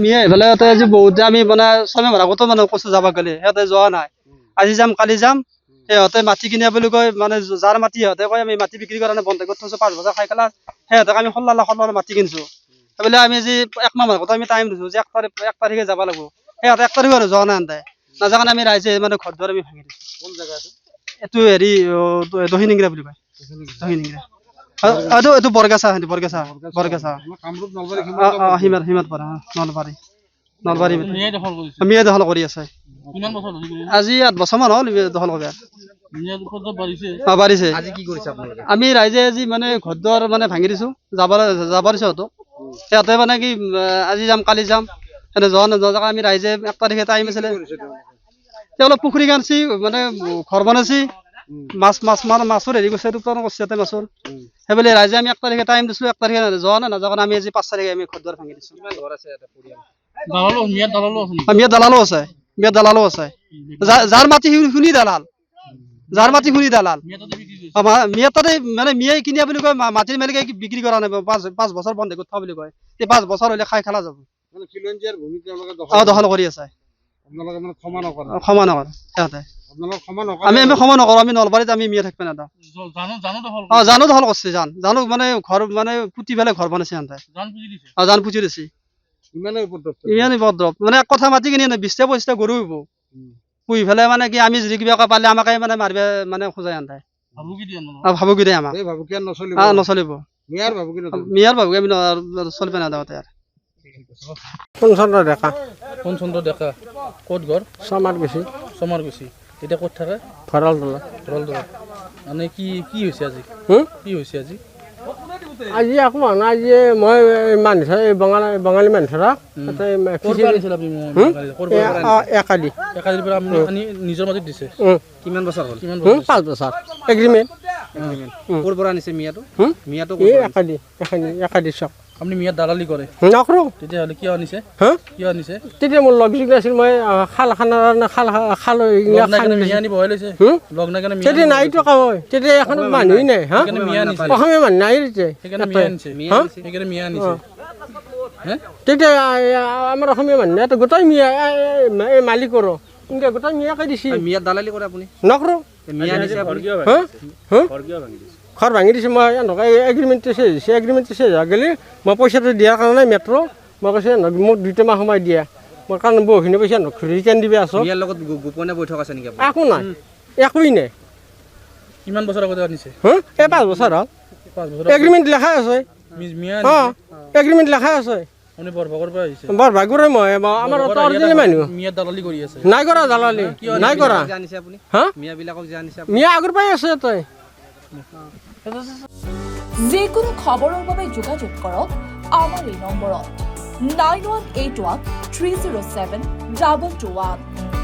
মিয়া এইফালে আজি বহুত আমি মানে স্বামী মাৰাকতো মানে কৈছো যাব গ'লে সিহঁতে যোৱা নাই আজি যাম কালি যাম সিহঁতে মাটি কিনে বুলি কয় মানে যাৰ মাটি সিহঁতে কয় আমি মাটি বিক্ৰী কৰা নাই বন্ধ কৰি থৈছো 5 বছৰ খাই পেলাই সিহঁতক আমি 16 লাখ মাটি কিনছো সেইবুলি আমি আজি একমাহ মানৰ কথা আমি টাইম দিছো যে 1 তাৰিখে যাব লাগিব সিহঁতে 1 তাৰিখে যোৱা নাই আনতে নাযাওঁ আমি ৰাইজে মানে ঘৰ দুৱাৰ আমি ভাঙি দিছো কোন জায়গা এইটো হেৰি দহিনিংৰা বুলি কয় দহিনিংৰা এইটো বৰগাছা কামৰূপ নলবাৰী হিমাত পৰা নলবাৰী মিয়া দখল কৰি আছে আজি 8 বছৰ মান হ'ল দখল কৰে বাঢ়িছে আমি ৰাইজে আজি মানে ঘৰ দুৱাৰ মানে ভাঙি দিছো যাব দিছো সিহঁতে মানে কি আজি যাম কালি যাম এনে যোৱা নোযোৱা আমি ৰাইজে 1 তাৰিখে টাইম আছিলে অলপ পুখুৰী কাণছি মানে ঘৰ বনাইছি মাছৰ হেৰি কৰিছে ৰূপায়ণ কৰিছে ইয়াতে মাছৰ সেইবুলি ৰাইজে আমি 1 তাৰিখে টাইম দিছো 1 তাৰিখে যোৱা নাই নাযাওঁ আমি আজি 5 তাৰিখে আমি ঘৰ দুৱাৰ ভাঙি দিছো মিয়া দালালো আছে যাৰ মাটি শুনি দালাল মিয়া তাতে মানে মিয়াই কিনিয়া বুলি কয় মাটিৰ মালিকে বিক্ৰী কৰা নাই 5 বছৰ বন্ধ কৰি থোৱা বুলি কয় 5 বছৰ হলে খাই খেলা যাব দখল কৰি আছে ক্ষমা নকৰে সিহঁতে আমি ক্ষমা নকৰো আমি নলবাৰীত আমি মিয়া থাকিব নাযাওঁ জানো দখল কৰিছে জানো মানে ঘৰ মানে পুতি পেলাই ঘৰ বনাইছে সিহঁতে জান পুজি দিছে ইমানেই উপদ্ৰৱ মানে কথা মাতি কিনে 20টা গৰু হব পুহি পেলাই মানে কি আমি যদি কিবা পালে আমাকে মানে মাৰিব মানে খোজাই আনতে ভাবুকি দিয়ে আমাক নচলিব মিয়াৰ ভাবুকি আমি চলিব নাযাওঁ তাৰ কোনচন্দ্ৰ ডেকা ক'ত ঘৰ চমাৰগুছি এতিয়া ক'ত থাকে ভঁৰালতলা মানে কি হৈছে আজি আজি একো হোৱা নাই আজি মই মানুহ বঙালী মানুহ নিজৰ মাটিত দিছে কিমান বছৰ হ'ল 5 বছৰ এগ্ৰিমেণ্ট ক'ৰ পৰা আনিছে মিয়াটো একাদি চক আপুনি মিয়াত দালালি কৰে নকৰোঁ তেতিয়াহ'লে কিয় আনিছে তেতিয়া মোৰ লগ যোগ নাছিল মই খাল মিয়া আনি বহাই লৈছে লগ নাই কাৰণে তেতিয়া নাইতো কামই তেতিয়া এখন মানুহেই নাই অসমীয়া মানুহ নাই সেইকাৰণে মিয়া আনিছে তেতিয়া আমাৰ অসমীয়া মানুহ এটা গোটেই মিয়া এই মালিকৰো কিন্তু গোটেই মিয়াকে দিছে মিয়াত দালালি কৰে আপুনি নকৰোঁ ঘৰ ভাঙি দিছে মই এনেকুৱা এগ্ৰিমেণ্টটো চেজ হৈ গ'লে মই পইচাটো দিয়াৰ কাৰণে মেট্ৰ' মই কৈছোঁ মোক 2 মাহ সময় দিয়া মই কাৰণ বহুখিনি পইচা ৰিটাৰ্ণ দিবি আছোঁ ইয়াৰ লগত গোপনীয় বৈঠক আছে নেকি একো নাই একোৱেই নাই কিমান বছৰ আগতে আনিছে এই 5 বছৰ হ'ল এগ্ৰিমেণ্ট লেখাই আছে এগ্ৰিমেণ্ট লেখাই আছে বৰভাগৰে মই আমাৰ অৰিজিনেল মানুহ নাই কৰা দালালি নাই কৰা মিয়া আগৰ পৰাই আছে তই যিকোনো খবৰৰ বাবে যোগাযোগ কৰক আমাৰ এই নম্বৰত 9181 307 221